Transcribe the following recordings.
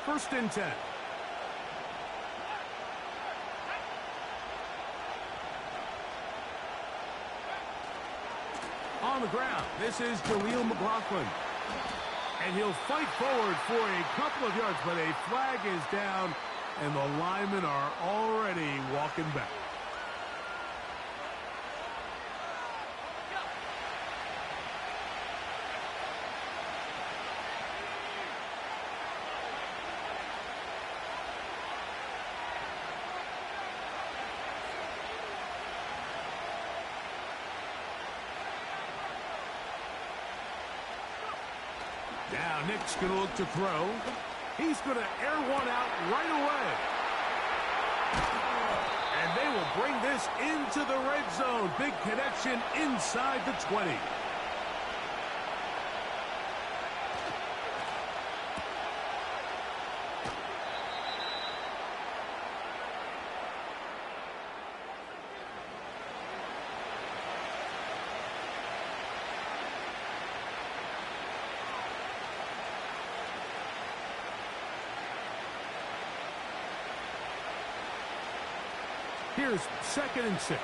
First and 10. On the ground, this is Jaleel McLaughlin. And he'll fight forward for a couple of yards, but a flag is down, and the linemen are already walking back. Now Nick's going to look to throw. He's going to air one out right away. And they will bring this into the red zone. Big connection inside the 20. Here's 2nd and 6.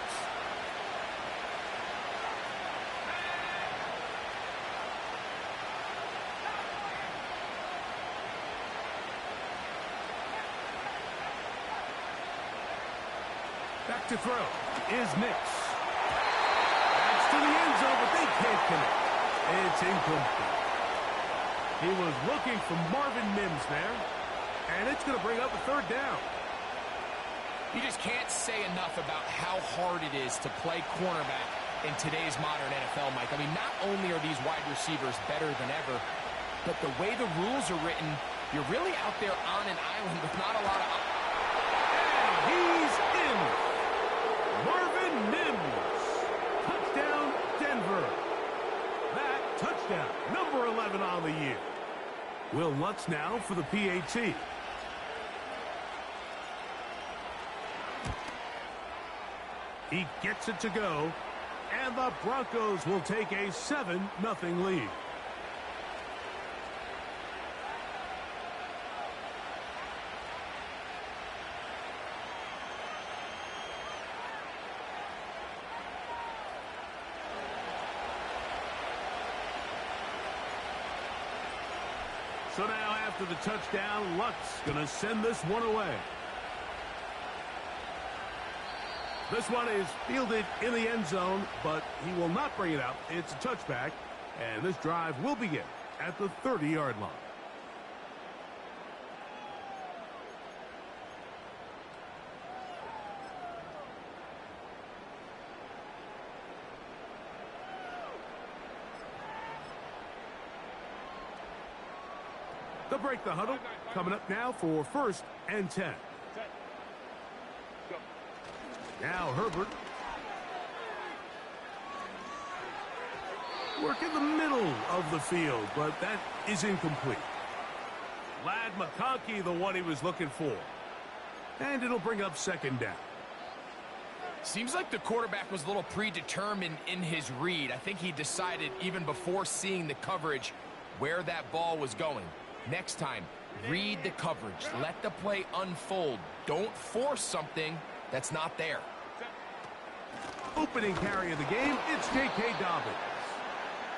Back to throw is Nix. That's to the end zone, but they can't connect. It's incomplete. He was looking for Marvin Mims there, and it's going to bring up a 3rd down. You just can't say enough about how hard it is to play cornerback in today's modern NFL, Mike. I mean, not only are these wide receivers better than ever, but the way the rules are written, you're really out there on an island with not a lot of... And he's in. Marvin Mims. Touchdown, Denver. That touchdown, number 11 on the year. Will Lutz now for the PAT. He gets it to go, and the Broncos will take a 7-0 lead. So now after the touchdown, Lutz going to send this one away. This one is fielded in the end zone, but he will not bring it out. It's a touchback, and this drive will begin at the 30-yard line. They'll break the huddle. Coming up now for 1st and 10. Now Herbert. Work in the middle of the field, but that is incomplete. Lad McConkey, the one he was looking for. And it'll bring up 2nd down. Seems like the quarterback was a little predetermined in his read. I think he decided even before seeing the coverage where that ball was going. Next time, read the coverage. Let the play unfold. Don't force something that's not there. Opening carry of the game, it's J.K. Dobbins.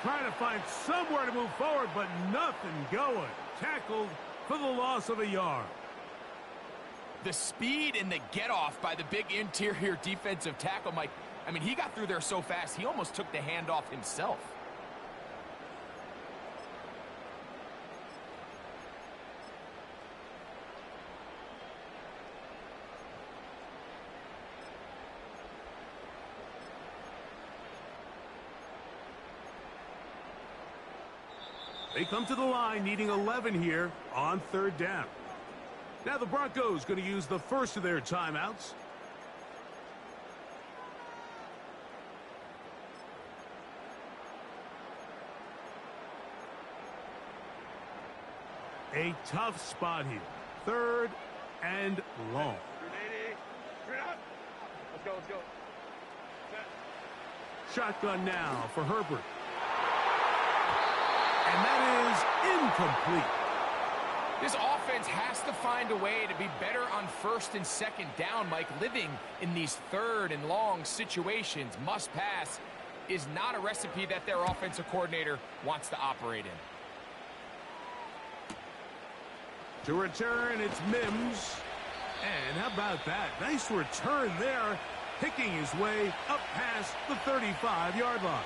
Trying to find somewhere to move forward, but nothing going. Tackled for the loss of a yard. The speed and the get-off by the big interior defensive tackle, Mike. I mean, he got through there so fast, he almost took the handoff himself. They come to the line needing 11 here on 3rd down. Now the Broncos going to use the first of their timeouts. A tough spot here. 3rd and long. Let's go. Shotgun now for Herbert. And that is incomplete. This offense has to find a way to be better on first and second down, Mike. Living in these third and long situations, must pass, is not a recipe that their offensive coordinator wants to operate in. To return, it's Mims. And how about that? Nice return there, picking his way up past the 35-yard line.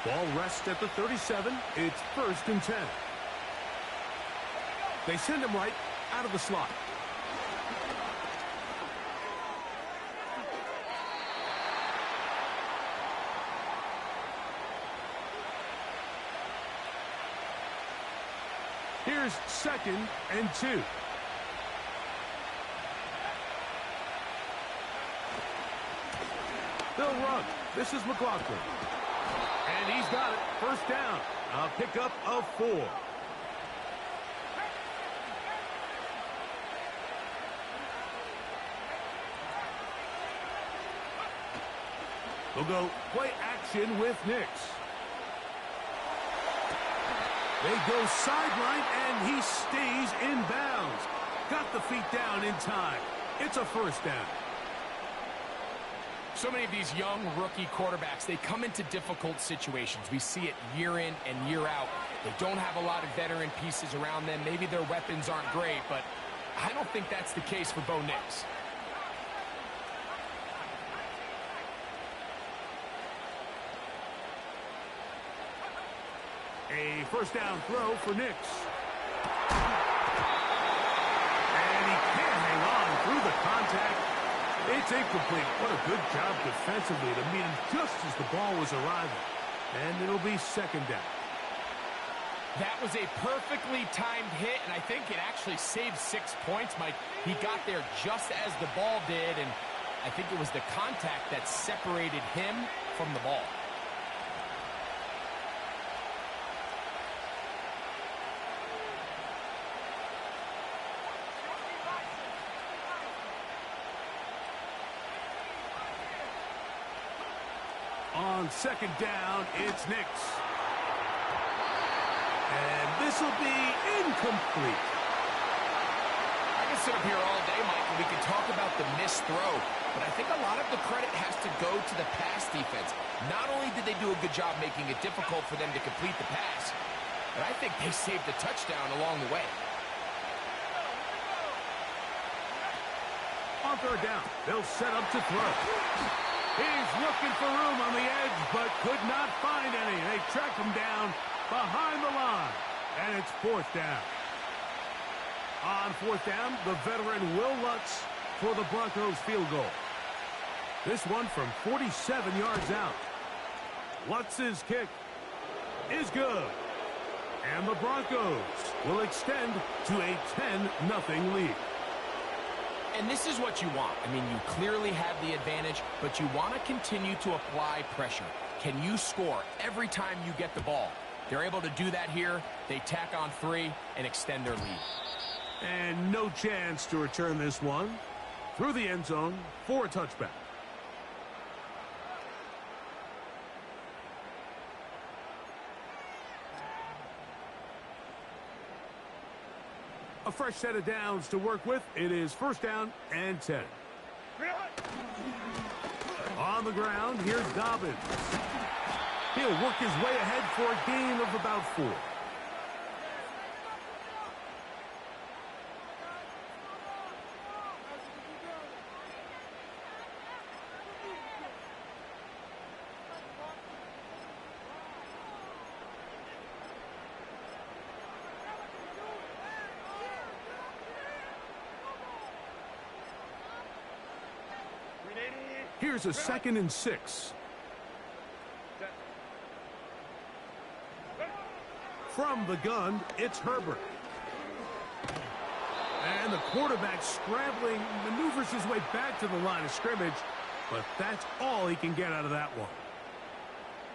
Ball rests at the 37. It's 1st and 10. They send him right out of the slot. Here's 2nd and 2. They'll run. This is McLaughlin. And he's got it. 1st down. A pickup of 4. We'll go play action with Nix. They go sideline, and he stays in bounds. Got the feet down in time. It's a 1st down. So many of these young rookie quarterbacks, they come into difficult situations. We see it year in and year out. They don't have a lot of veteran pieces around them. Maybe their weapons aren't great, but I don't think that's the case for Bo Nix. A 1st down throw for Nix. And he can't hang on through the contact. It's incomplete. What a good job defensively to meet him just as the ball was arriving. And it'll be 2nd down. That was a perfectly timed hit, and I think it actually saved 6 points, Mike. He got there just as the ball did, and I think it was the contact that separated him from the ball. On 2nd down, it's Nix. And this will be incomplete. I can sit up here all day, Mike, and we can talk about the missed throw, but I think a lot of the credit has to go to the pass defense. Not only did they do a good job making it difficult for them to complete the pass, but I think they saved a touchdown along the way. On 3rd down, they'll set up to throw. He's looking for room on the edge, but could not find any. They track him down behind the line, and it's 4th down. On 4th down, the veteran Will Lutz for the Broncos field goal. This one from 47 yards out. Lutz's kick is good. And the Broncos will extend to a 10-0 lead. And this is what you want. I mean, you clearly have the advantage, but you want to continue to apply pressure. Can you score every time you get the ball? They're able to do that here. They tack on 3 and extend their lead. And no chance to return this one through the end zone for a touchback. A fresh set of downs to work with. It is 1st down and 10. On the ground, here's Dobbins. He'll work his way ahead for a gain of about 4. Here's a 2nd and 6. From the gun, it's Herbert. And the quarterback scrambling, maneuvers his way back to the line of scrimmage, but that's all he can get out of that one.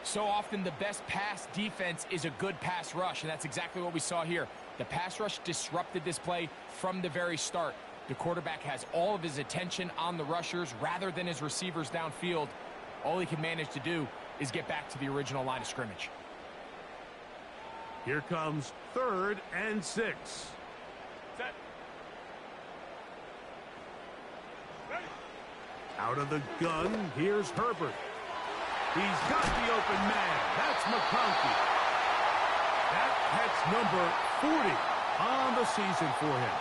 So often the best pass defense is a good pass rush, and that's exactly what we saw here. The pass rush disrupted this play from the very start. The quarterback has all of his attention on the rushers rather than his receivers downfield. All he can manage to do is get back to the original line of scrimmage. Here comes 3rd and 6. Set. Ready. Out of the gun, here's Herbert. He's got the open man. That's McConkey. That's number 40 on the season for him.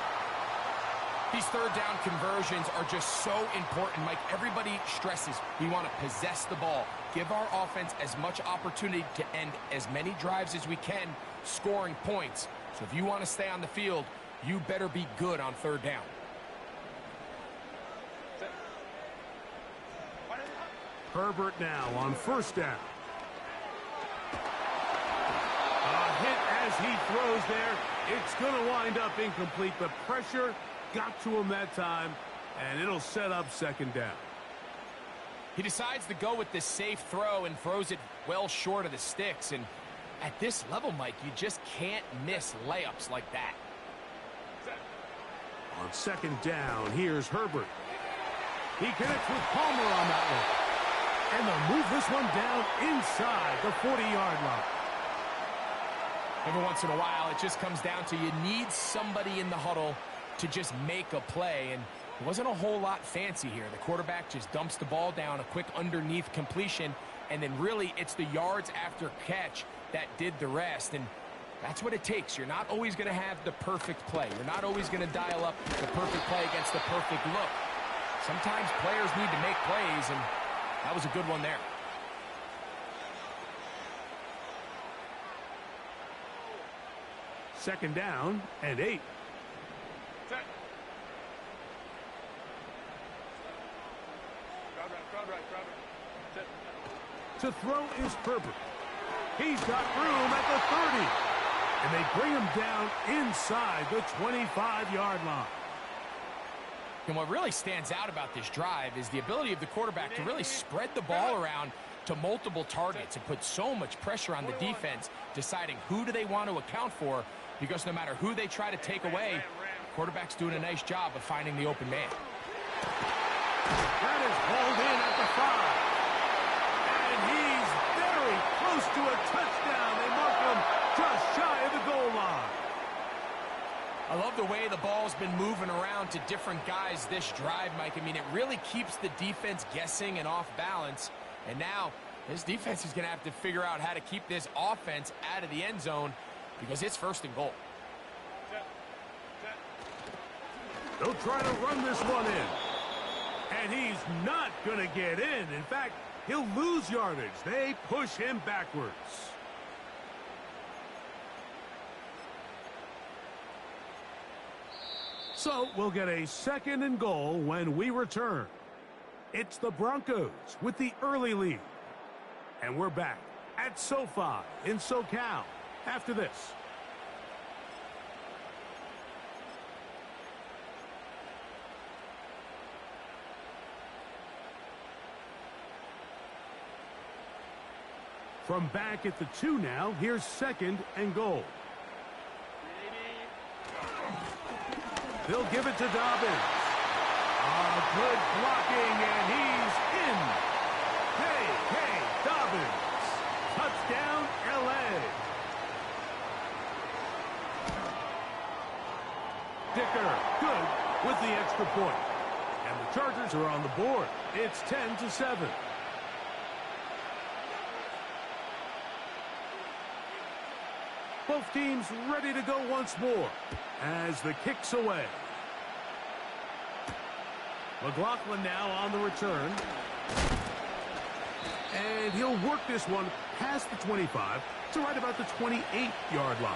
These third down conversions are just so important, Mike. Everybody stresses we want to possess the ball, give our offense as much opportunity to end as many drives as we can, scoring points. So if you want to stay on the field, you better be good on 3rd down. Herbert now on 1st down. A hit as he throws there. It's going to wind up incomplete, but pressure got to him that time, and it'll set up 2nd down. He decides to go with the safe throw and throws it well short of the sticks. And at this level, Mike, you just can't miss layups like that. On 2nd down, here's Herbert. He connects with Palmer on that one. And they'll move this one down inside the 40-yard line. Every once in a while, it just comes down to you need somebody in the huddle to just make a play. And it wasn't a whole lot fancy here. The quarterback just dumps the ball down, a quick underneath completion, and then really it's the yards after catch that did the rest. And that's what it takes. You're not always going to have the perfect play. You're not always going to dial up the perfect play against the perfect look. Sometimes players need to make plays, and that was a good one there. Second down and 8. Set. Crowd right. Set. To throw is Herbert. He's got room at the 30. And they bring him down inside the 25-yard line. And what really stands out about this drive is the ability of the quarterback to really spread the ball around to multiple targets and put so much pressure on the defense, deciding who do they want to account for, because no matter who they try to take away, the quarterback's doing a nice job of finding the open man. That is hauled in at the 5. And he's very close to a touchdown. They mark him just shy of the goal line. I love the way the ball's been moving around to different guys this drive, Mike. I mean, it really keeps the defense guessing and off balance. And now this defense is going to have to figure out how to keep this offense out of the end zone because it's 1st and goal. They'll try to run this one in. And he's not going to get in. In fact, he'll lose yardage. They push him backwards. So we'll get a 2nd and goal when we return. It's the Broncos with the early lead. And we're back at SoFi in SoCal after this. From back at the 2 now, here's 2nd and goal. They'll give it to Dobbins. Good blocking, and he's in. Hey, Dobbins. Touchdown, L.A. Dicker, good with the extra point. And the Chargers are on the board. It's 10-7. Both teams ready to go once more as the kick's away. McLaughlin now on the return. And he'll work this one past the 25 to right about the 28-yard line.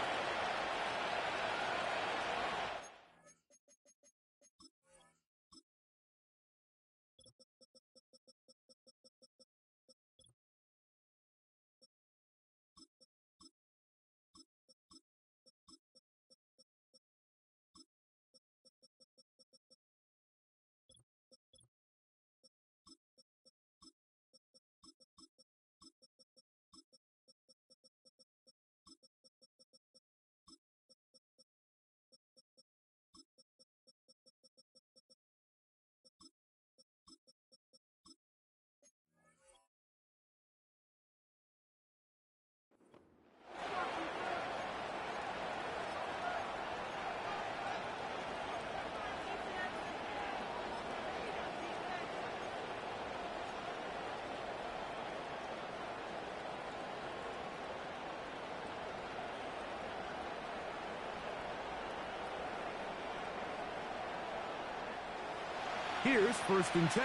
Here's 1st and 10.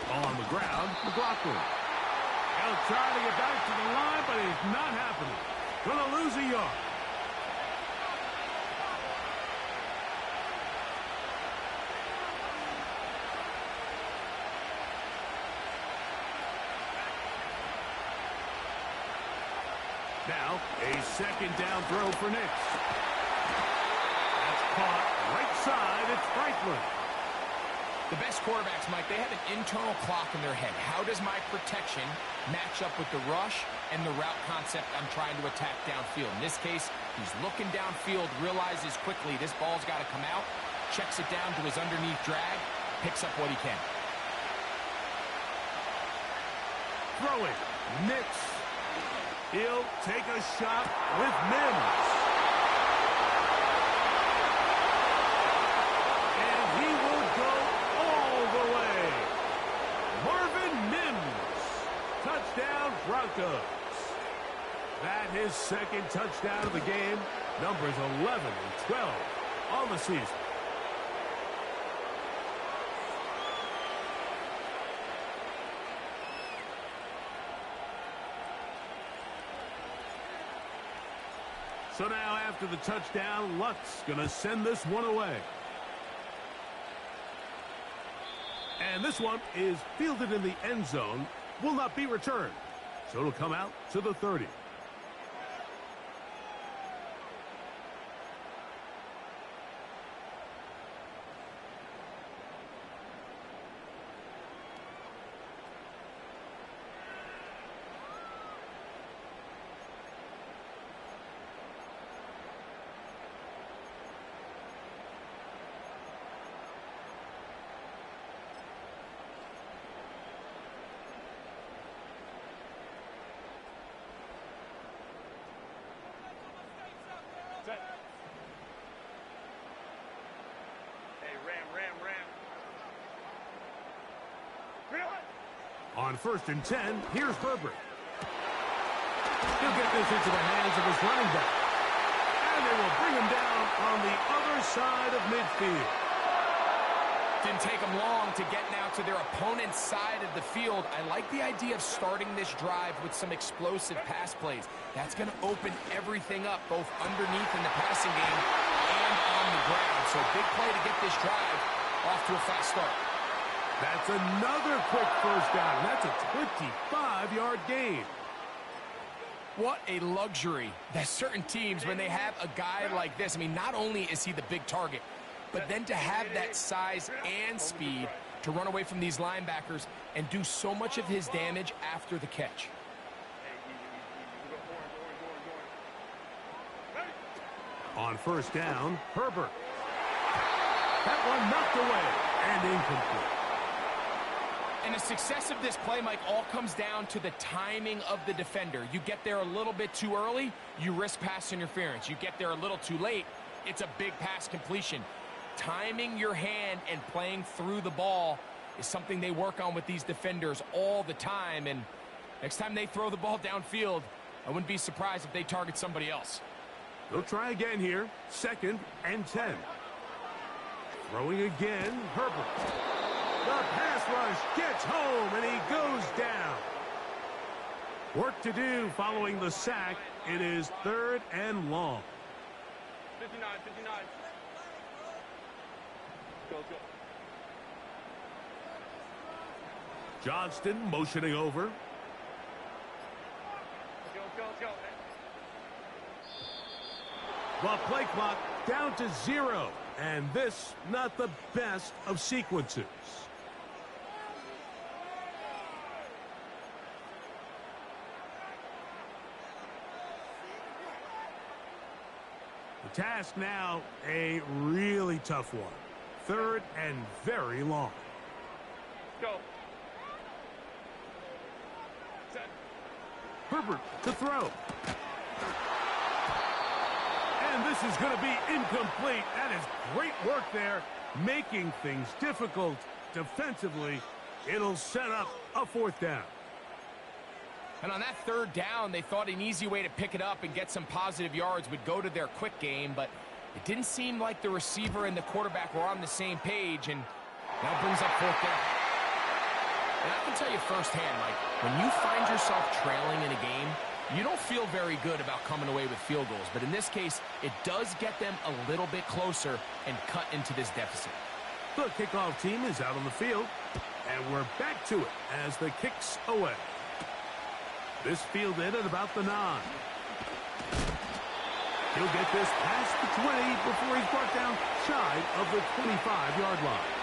Ball on the ground, McLaughlin. He'll try to get back to the line, but it's not happening. Gonna lose a yard. Now, a 2nd down throw for Knicks. That's caught right side. It's Franklin. The best quarterbacks, Mike, they have an internal clock in their head. How does my protection match up with the rush and the route concept I'm trying to attack downfield? In this case, he's looking downfield, realizes quickly this ball's got to come out, checks it down to his underneath drag, picks up what he can. Throwing. Knicks. He'll take a shot with Mims. And he will go all the way. Marvin Mims. Touchdown, Broncos. That his 2nd touchdown of the game. Numbers 11 and 12 on the season. So now after the touchdown, Luck's going to send this one away. And this one is fielded in the end zone, will not be returned. So it'll come out to the 30. Set. Hey, ram. Really? On 1st and 10, here's Herbert. He'll get this into the hands of his running back. And they will bring him down on the other side of midfield. Didn't take them long to get now to their opponent's side of the field. I like the idea of starting this drive with some explosive pass plays. That's going to open everything up, both underneath in the passing game and on the ground. So big play to get this drive off to a fast start. That's another quick 1st down. That's a 25-yard gain. What a luxury that certain teams, when they have a guy like this, I mean, not only is he the big target, but then to have that size and speed to run away from these linebackers and do so much of his damage after the catch. On 1st down, Herbert. That one knocked away and incomplete. And the success of this play, Mike, all comes down to the timing of the defender. You get there a little bit too early, you risk pass interference. You get there a little too late, it's a big pass completion. Timing your hand and playing through the ball is something they work on with these defenders all the time. And next time they throw the ball downfield, I wouldn't be surprised if they target somebody else. They'll try again here. 2nd and 10. Throwing again, Herbert. The pass rush gets home, and he goes down. Work to do following the sack. It is 3rd and long. 59. Go. Johnston motioning over. Go. The play clock down to 0. And this, not the best of sequences. The task now, a really tough one. 3rd and very long. Go. Set. Herbert to throw. And this is going to be incomplete. That is great work there, making things difficult defensively. It'll set up a 4th down. And on that third down, they thought an easy way to pick it up and get some positive yards would go to their quick game, but it didn't seem like the receiver and the quarterback were on the same page, and now brings up fourth down. And I can tell you firsthand, Mike, when you find yourself trailing in a game, you don't feel very good about coming away with field goals. But in this case, it does get them a little bit closer and cut into this deficit. The kickoff team is out on the field, and we're back to it as the kick's away. This fielded at about the 9. He'll get this past the 20 before he's brought down shy of the 25-yard line.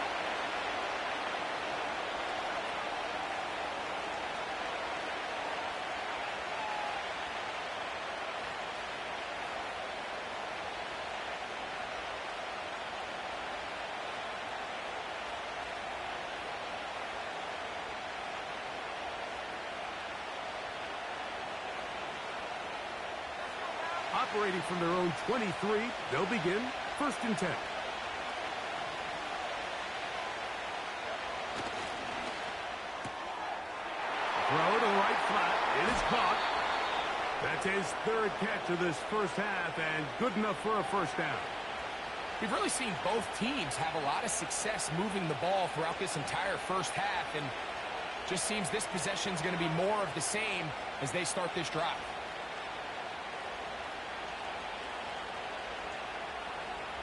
Operating from their own 23, they'll begin 1st and 10. Throw to the right flat. It is caught. That's his 3rd catch of this first half, and good enough for a first down. We've really seen both teams have a lot of success moving the ball throughout this entire first half, and just seems this possession is going to be more of the same as they start this drive.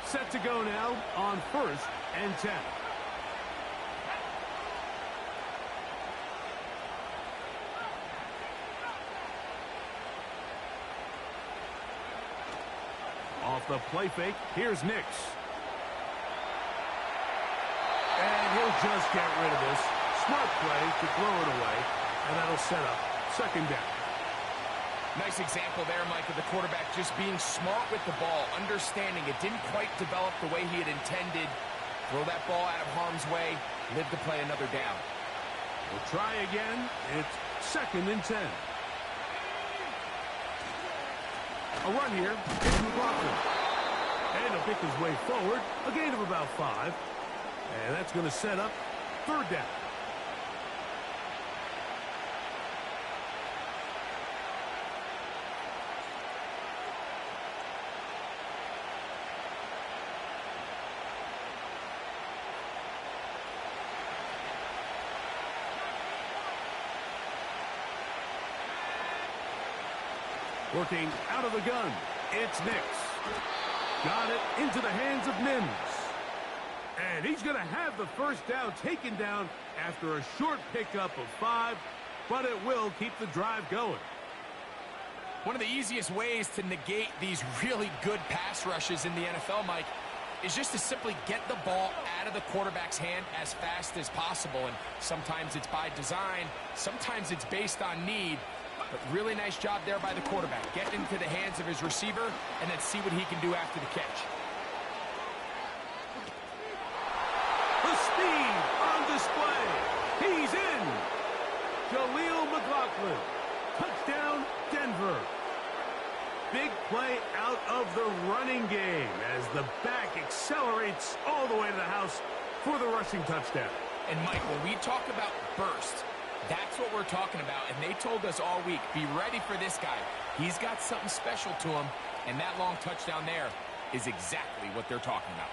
Set to go now on 1st and 10. Off the play fake, here's Nix. And he'll just get rid of this. Smart play to throw it away, and that'll set up 2nd down. Nice example there, Mike, of the quarterback just being smart with the ball, understanding it didn't quite develop the way he had intended. Throw that ball out of harm's way, live to play another down. We'll try again. It's 2nd and 10. A run here. It's McLaughlin. And he'll pick his way forward. A gain of about 5. And that's going to set up 3rd down. Working out of the gun, it's Nix. Got it into the hands of Mims. And he's going to have the first down taken down after a short pickup of 5, but it will keep the drive going. One of the easiest ways to negate these really good pass rushes in the NFL, Mike, is just to simply get the ball out of the quarterback's hand as fast as possible. And sometimes it's by design, sometimes it's based on need. But really nice job there by the quarterback. Get into the hands of his receiver and then see what he can do after the catch. The speed on display. He's in. Jaleel McLaughlin. Touchdown, Denver. Big play out of the running game as the back accelerates all the way to the house for the rushing touchdown. And Mike, when we talk about burst, that's what we're talking about, and they told us all week, be ready for this guy. He's got something special to him, and that long touchdown there is exactly what they're talking about.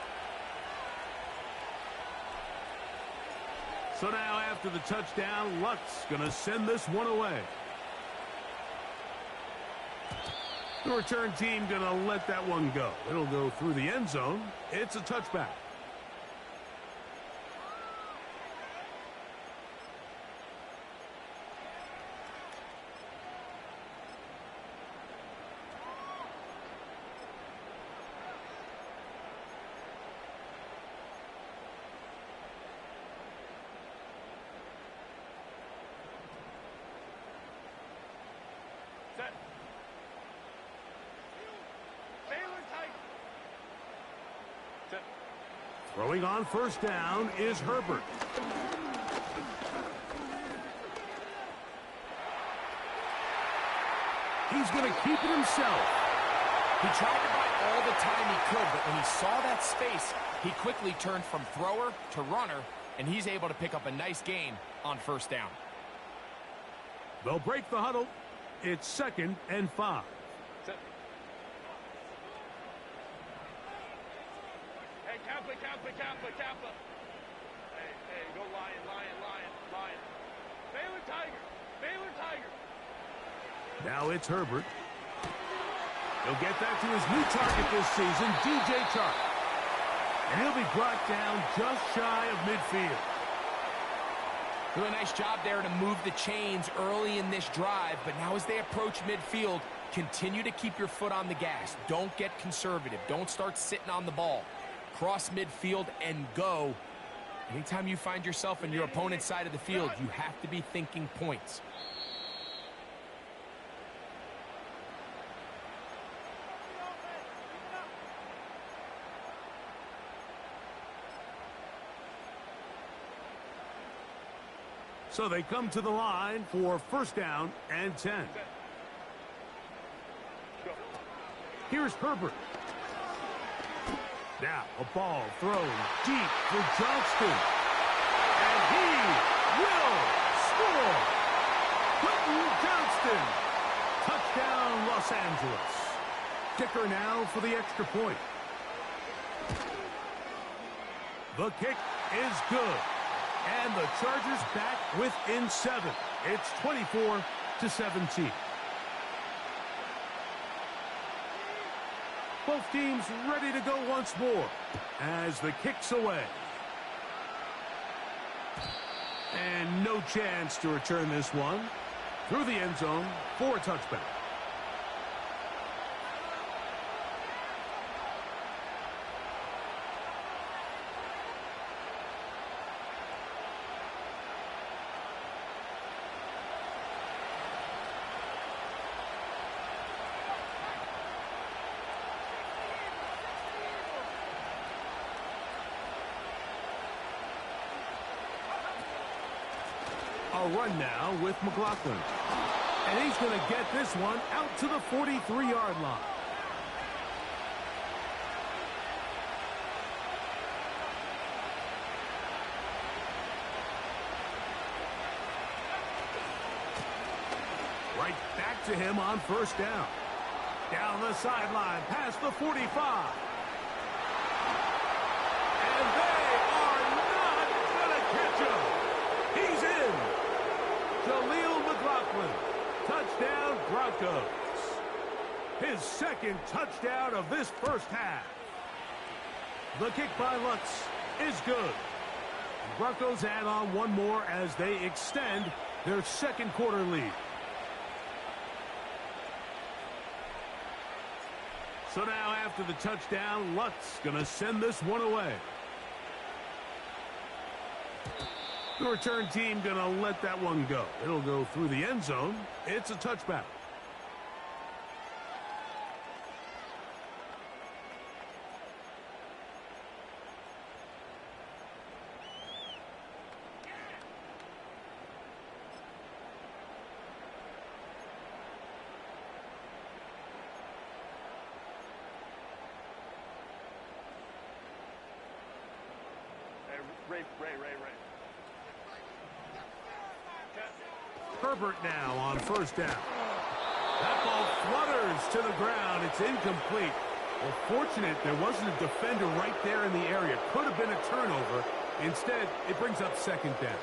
So now after the touchdown, Luck's going to send this one away. The return team going to let that one go. It'll go through the end zone. It's a touchback. Set. Taylor tight. Set. Throwing on 1st down is Herbert. He's going to keep it himself. He tried to buy all the time he could, but when he saw that space, he quickly turned from thrower to runner, and he's able to pick up a nice gain on 1st down. They'll break the huddle. It's 2nd and 5. Set. Hey, Kappa. Hey, go Lion. Baylor Tiger. Now it's Herbert. He'll get that to his new target this season, DJ Chark. And he'll be brought down just shy of midfield. Do a nice job there to move the chains early in this drive, but now as they approach midfield, continue to keep your foot on the gas. Don't get conservative. Don't start sitting on the ball. Cross midfield and go. Anytime you find yourself on your opponent's side of the field, you have to be thinking points. So they come to the line for 1st down and 10. Here's Herbert. Now a ball thrown deep for Johnston. And he will score. Quentin Johnston. Touchdown, Los Angeles. Kicker now for the extra point. The kick is good. And the Chargers back within 7. It's 24-17. Both teams ready to go once more as the kick's away. And no chance to return this one through the end zone for a touchback. A run now with McLaughlin. And he's going to get this one out to the 43-yard line. Right back to him on 1st down. Down the sideline, past the 45. And they are not going to catch him. He's in. Jaleel McLaughlin. Touchdown, Broncos. His 2nd touchdown of this 1st half. The kick by Lutz is good. The Broncos add on one more as they extend their 2nd quarter lead. So now after the touchdown, Lutz going to send this one away. The return team going to let that one go. It'll go through the end zone. It's a touchback. Ray. Herbert now on 1st down. That ball flutters to the ground. It's incomplete. Well, fortunate there wasn't a defender right there in the area. Could have been a turnover. Instead, it brings up 2nd down.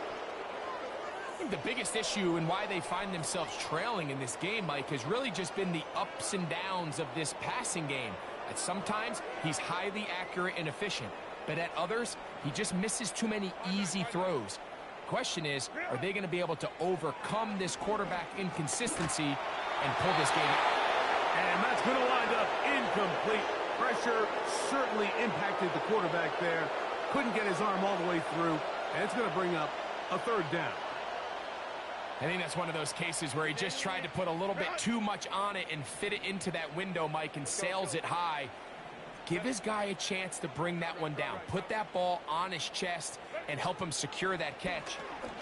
I think the biggest issue and why they find themselves trailing in this game, Mike, has really just been the ups and downs of this passing game. At sometimes, he's highly accurate and efficient. But at others, he just misses too many easy throws. Question is, are they going to be able to overcome this quarterback inconsistency and pull this game out? And that's going to wind up incomplete. Pressure certainly impacted the quarterback there. Couldn't get his arm all the way through. And it's going to bring up a 3rd down. I think that's one of those cases where he just tried to put a little bit too much on it and fit it into that window, Mike, and sails it high. Give his guy a chance to bring that one down. Put that ball on his chest and help him secure that catch.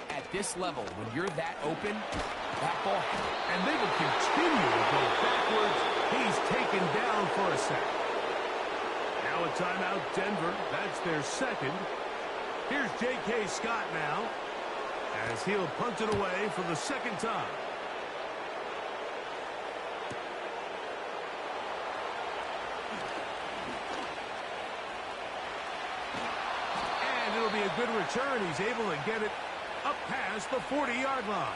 At this level, when you're that open, that ball, and they will continue to go backwards. He's taken down for a sack. Now a timeout, Denver. That's their 2nd. Here's J.K. Scott now, as he'll punt it away for the 2nd time. good return. He's able to get it up past the 40-yard line.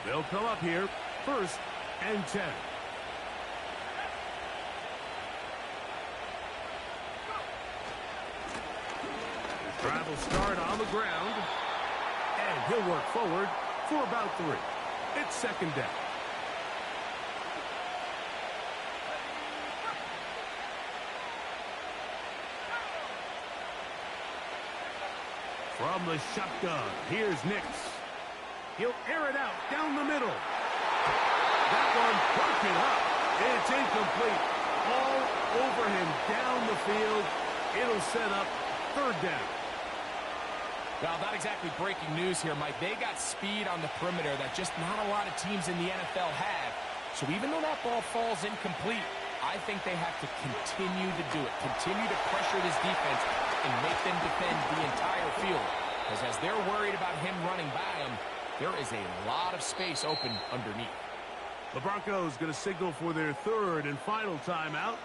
They'll come up here, 1st and 10. Drive will start on the ground, and he'll work forward for about 3. It's 2nd down. From the shotgun, here's Nix. He'll air it out down the middle. That one broken up. It's incomplete. All over him down the field. It'll set up 3rd down. Well, not exactly breaking news here, Mike. They got speed on the perimeter that just not a lot of teams in the NFL have. So even though that ball falls incomplete, I think they have to continue to do it. Continue to pressure this defense and make them defend the entire field. Because as they're worried about him running by them, there is a lot of space open underneath. The Broncos going to signal for their 3rd and final timeout.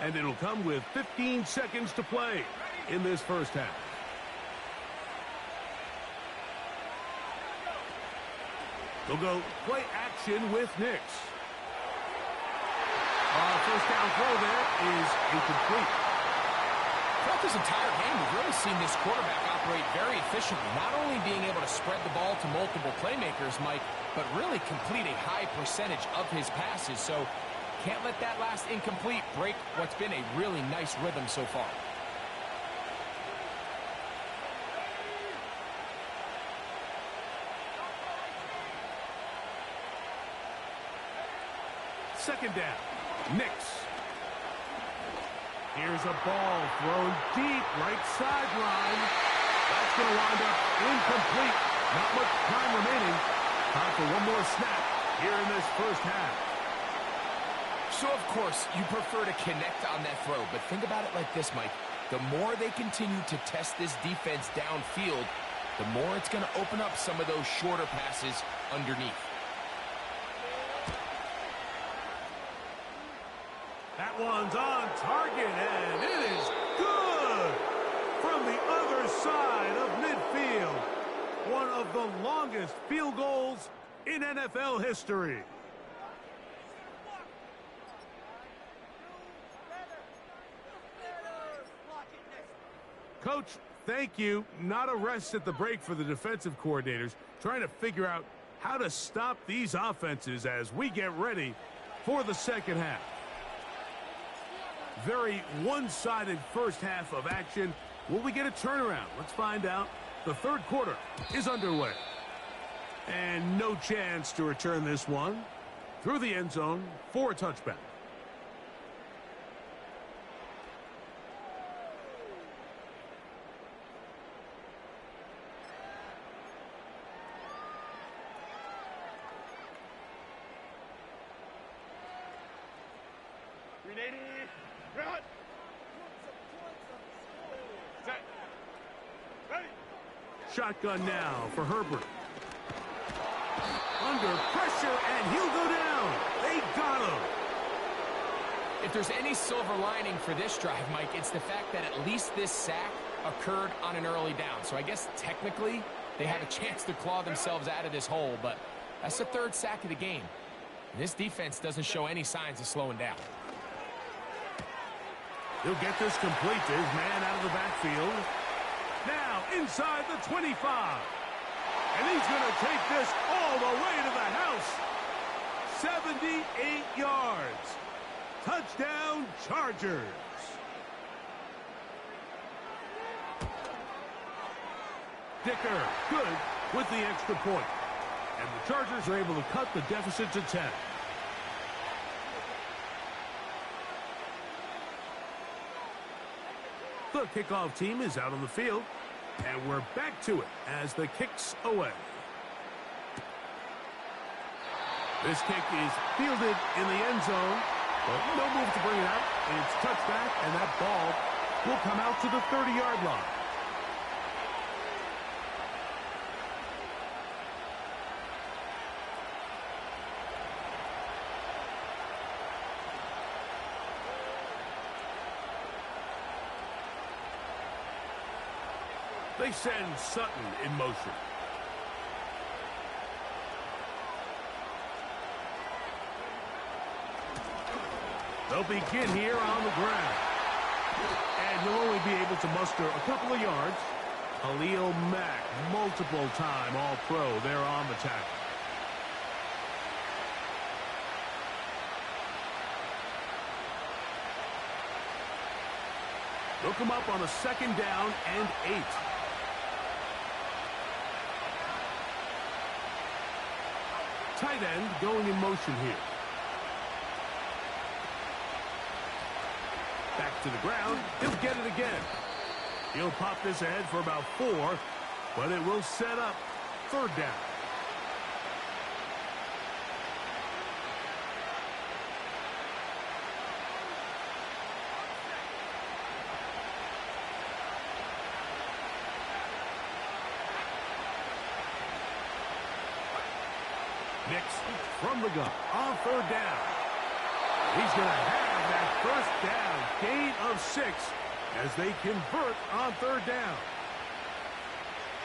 And it'll come with 15 seconds to play in this first half. They'll go play action with Nix. First down throw there is incomplete. Throughout this entire game, we've really seen this quarterback operate very efficiently, not only being able to spread the ball to multiple playmakers, Mike, but really complete a high percentage of his passes. So can't let that last incomplete break what's been a really nice rhythm so far. Second down, Nix. Here's a ball thrown deep, right sideline. That's going to wind up incomplete. Not much time remaining. Time for one more snap here in this first half. So, of course, you prefer to connect on that throw, but think about it like this, Mike. The more they continue to test this defense downfield, the more it's going to open up some of those shorter passes underneath. That one's on target, and it is good from the other side of midfield. One of the longest field goals in NFL history. Coach, thank you. Not a rest at the break for the defensive coordinators, trying to figure out how to stop these offenses as we get ready for the second half. Very one-sided first half of action. Will we get a turnaround? Let's find out. The 3rd quarter is underway. And no chance to return this one through the end zone for a touchback. Shotgun now for Herbert. Under pressure, and he'll go down. They got him. If there's any silver lining for this drive, Mike, it's the fact that at least this sack occurred on an early down. So I guess technically they have a chance to claw themselves out of this hole, but that's the 3rd sack of the game. And this defense doesn't show any signs of slowing down. He'll get this complete to his man out of the backfield. Now inside the 25. And he's going to take this all the way to the house. 78 yards. Touchdown, Chargers. Dicker, good with the extra point. And the Chargers are able to cut the deficit to 10. The kickoff team is out on the field, and we're back to it as the kick's away. This kick is fielded in the end zone, but no move to bring it out. It's touchback, and that ball will come out to the 30-yard line. They send Sutton in motion. They'll begin here on the ground. And he'll only be able to muster a couple of yards. Khalil Mack, multiple-time All-Pro there on the tackle. They'll come up on a 2nd down and 8. Tight end going in motion here. Back to the ground. He'll get it again. He'll pop this ahead for about 4, but it will set up 3rd down. Nix from the gun on 3rd down. He's going to have that 1st down, gain of 6 as they convert on 3rd down.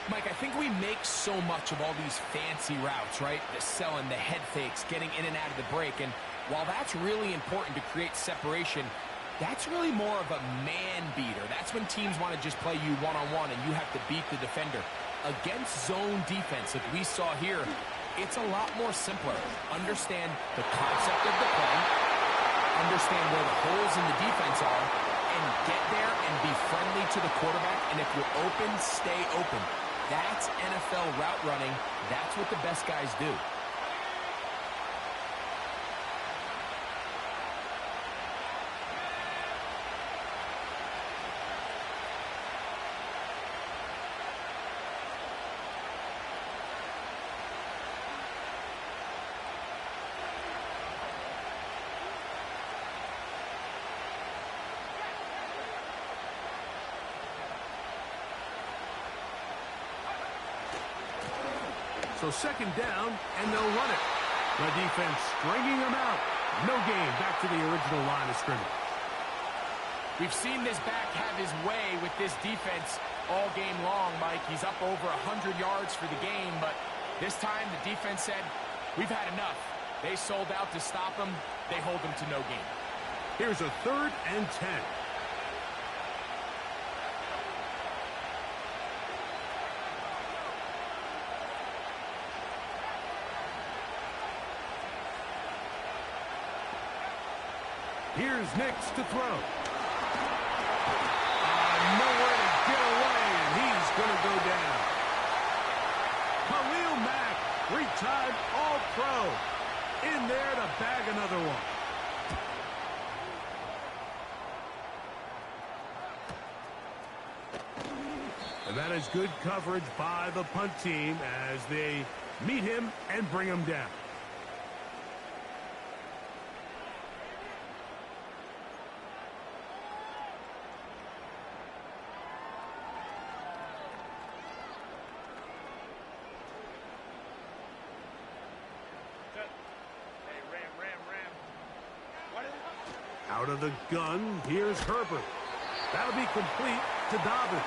Mike, I think we make so much of all these fancy routes, right? The selling, the head fakes, getting in and out of the break. And while that's really important to create separation, that's really more of a man beater. That's when teams want to just play you one-on-one and you have to beat the defender. Against zone defense, like we saw here, it's a lot more simpler. Understand the concept of the play, understand where the holes in the defense are, and get there and be friendly to the quarterback. And if you're open, stay open. That's NFL route running. That's what the best guys do. So 2nd down, and they'll run it. The defense stringing them out. No gain. Back to the original line of scrimmage. We've seen this back have his way with this defense all game long, Mike. He's up over 100 yards for the game, but this time the defense said, we've had enough. They sold out to stop him. They hold him to no gain. Here's a 3rd and 10. Here's Nix to throw. Nowhere to get away, and he's going to go down. Khalil Mack, 3-time All-Pro, in there to bag another one. And that is good coverage by the punt team as they meet him and bring him down. Out of the gun, here's Herbert. That'll be complete to Dobbins.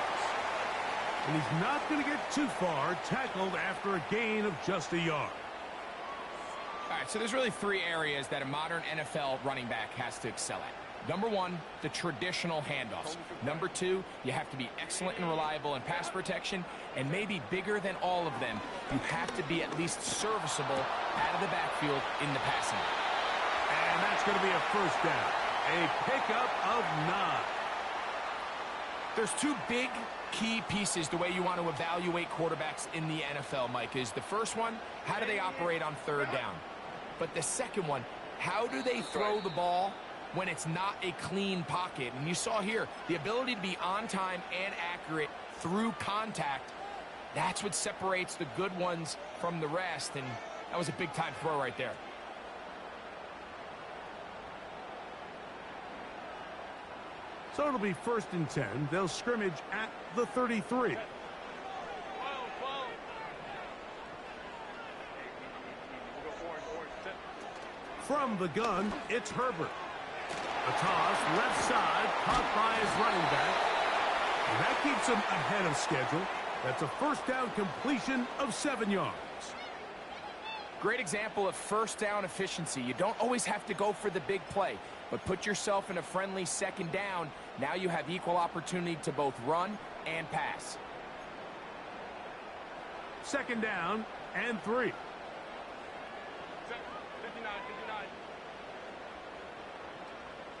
And he's not going to get too far, tackled after a gain of just a yard. All right, so there's really 3 areas that a modern NFL running back has to excel at. Number 1, the traditional handoffs. Number 2, you have to be excellent and reliable in pass protection. And maybe bigger than all of them, you have to be at least serviceable out of the backfield in the passing. And that's going to be a 1st down. A pickup of 9. There's 2 big key pieces the way you want to evaluate quarterbacks in the NFL, Mike, is the first one, how do they operate on 3rd down? But the second one, how do they throw the ball when it's not a clean pocket? And you saw here, the ability to be on time and accurate through contact, that's what separates the good ones from the rest, and that was a big-time throw right there. So it'll be 1st and 10. They'll scrimmage at the 33. From the gun, it's Herbert. A toss, left side, caught by his running back. And that keeps him ahead of schedule. That's a first down completion of 7 yards. Great example of first down efficiency. You don't always have to go for the big play, but put yourself in a friendly second down. Now you have equal opportunity to both run and pass. Second down and 3. 59, 59.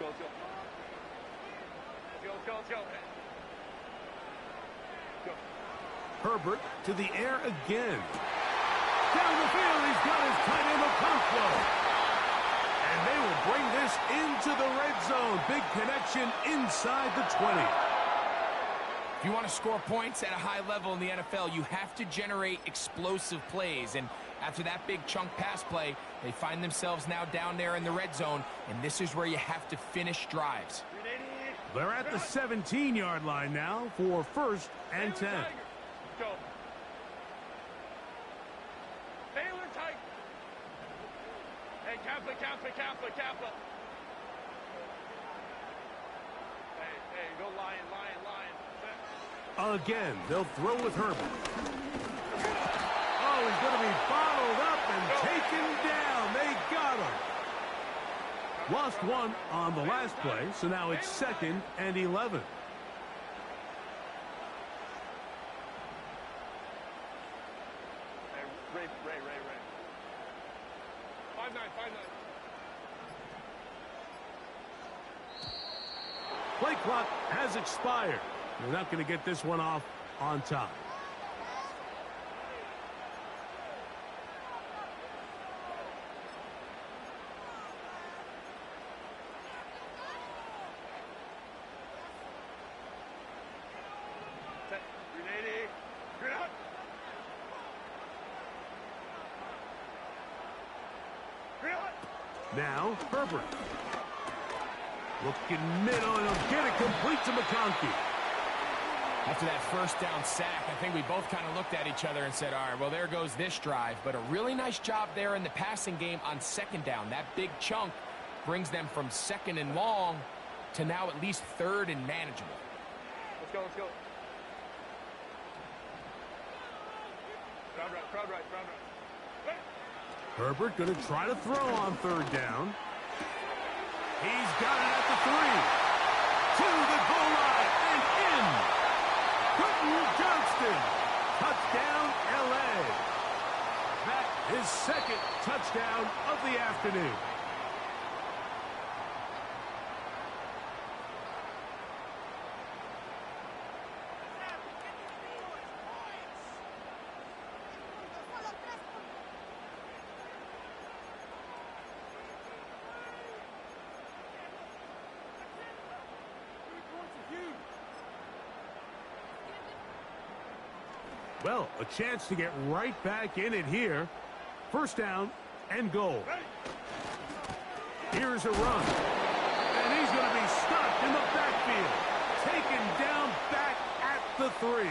Let's go. Let's go. Go. Herbert to the air again. Down the field, he's got his tight end Okonkwo. And they will bring this into the red zone. Big connection inside the 20. If you want to score points at a high level in the NFL, you have to generate explosive plays. And after that big chunk pass play, they find themselves now down there in the red zone. And this is where you have to finish drives. They're at the 17-yard line now for first and 10. Go. Baylor Tiger. Hey, Kappa. Hey, go lion. Again, they'll throw with Herbert. Oh, he's going to be bottled up and taken down. They got him. Lost one on the last play, so now it's second and 11. Ray. 5-9. Play clock has expired. They're not going to get this one off on time. Now, Herbert. Looking middle, and he'll get it complete to McConkey. After that first down sack, I think we both kind of looked at each other and said, all right, well, there goes this drive. But a really nice job there in the passing game on second down. That big chunk brings them from second and long to now at least third and manageable. Let's go. Crowd right. Herbert going to try to throw on third down. He's got it at the 3. To the goal line and in. Quentin Johnston. Touchdown, L.A. That is second touchdown of the afternoon. Well, a chance to get right back in it here. First down and goal. Here's a run. And he's going to be stopped in the backfield. Taken down back at the 3.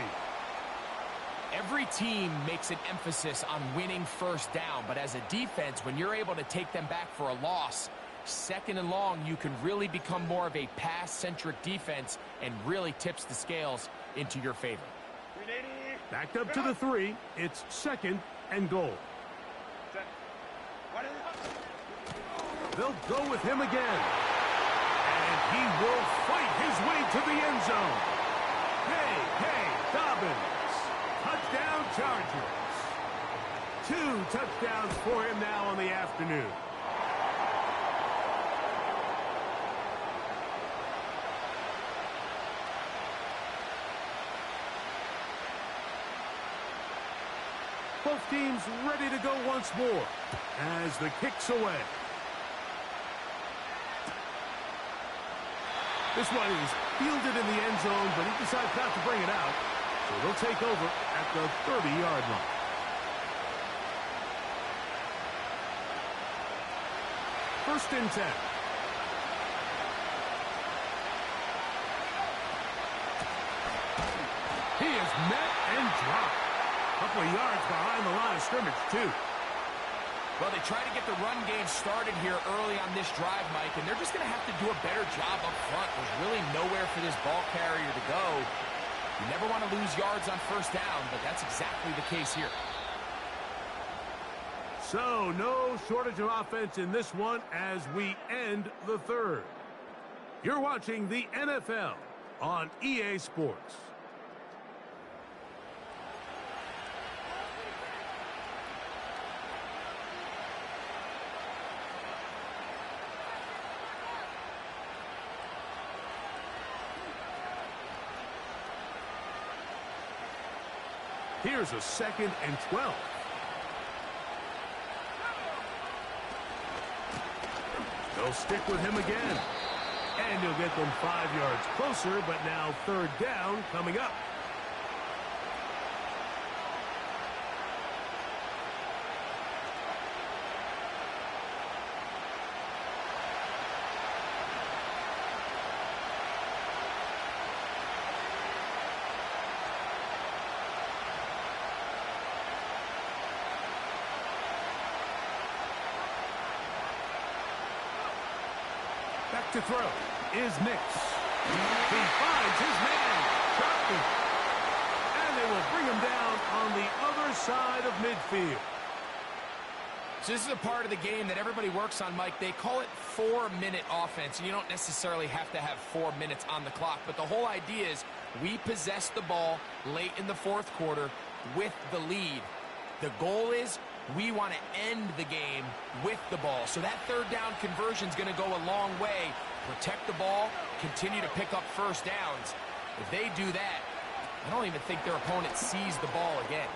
Every team makes an emphasis on winning first down, but as a defense, when you're able to take them back for a loss, second and long, you can really become more of a pass-centric defense and really tips the scales into your favor. Backed up to the 3. It's second and goal. They'll go with him again. And he will fight his way to the end zone. Hey, Dobbins. Touchdown Chargers. 2 touchdowns for him now on the afternoon. Both teams ready to go once more as the kick's away. This one is fielded in the end zone, but he decides not to bring it out. So they'll take over at the 30-yard line. First and 10. He is met and dropped. Couple of yards behind the line of scrimmage, too. Well, they try to get the run game started here early on this drive, Mike, and they're just going to have to do a better job up front. There's really nowhere for this ball carrier to go. You never want to lose yards on first down, but that's exactly the case here. So, no shortage of offense in this one as we end the third. You're watching the NFL on EA Sports. Here's a 2nd and 12. They'll stick with him again. And he'll get them 5 yards closer, but now 3rd down coming up. Back to throw is Nix. He finds his man, Johnson. And they will bring him down on the other side of midfield. So this is a part of the game that everybody works on, Mike. They call it 4-minute offense. You don't necessarily have to have 4 minutes on the clock, but the whole idea is we possess the ball late in the 4th quarter with the lead. The goal is we want to end the game with the ball. So that 3rd down conversion is going to go a long way. Protect the ball, continue to pick up first downs. If they do that, I don't even think their opponent sees the ball again.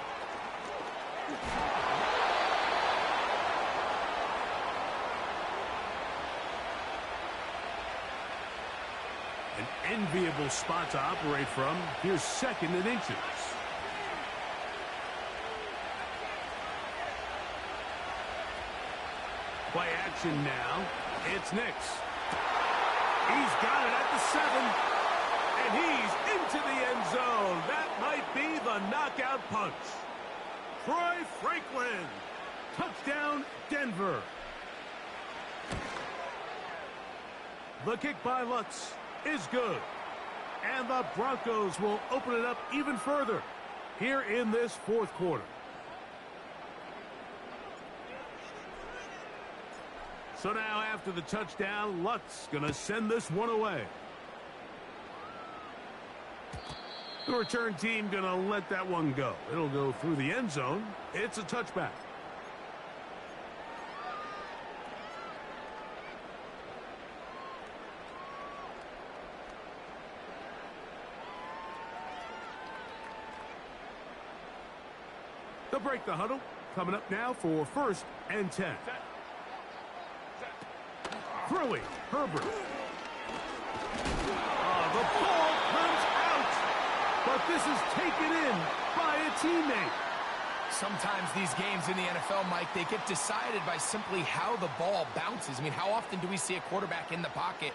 An enviable spot to operate from. Here's 2nd and inches. Play action now. It's Nix. He's got it at the 7. And he's into the end zone. That might be the knockout punch. Troy Franklin. Touchdown, Denver. The kick by Lutz is good. And the Broncos will open it up even further here in this 4th quarter. So now after the touchdown, Lutz going to send this one away. The return team going to let that one go. It'll go through the end zone. It's a touchback. They'll break the huddle. Coming up now for 1st and 10. Throwing, Herbert. The ball comes out, but this is taken in by a teammate. Sometimes these games in the NFL, Mike, they get decided by simply how the ball bounces. I mean, how often do we see a quarterback in the pocket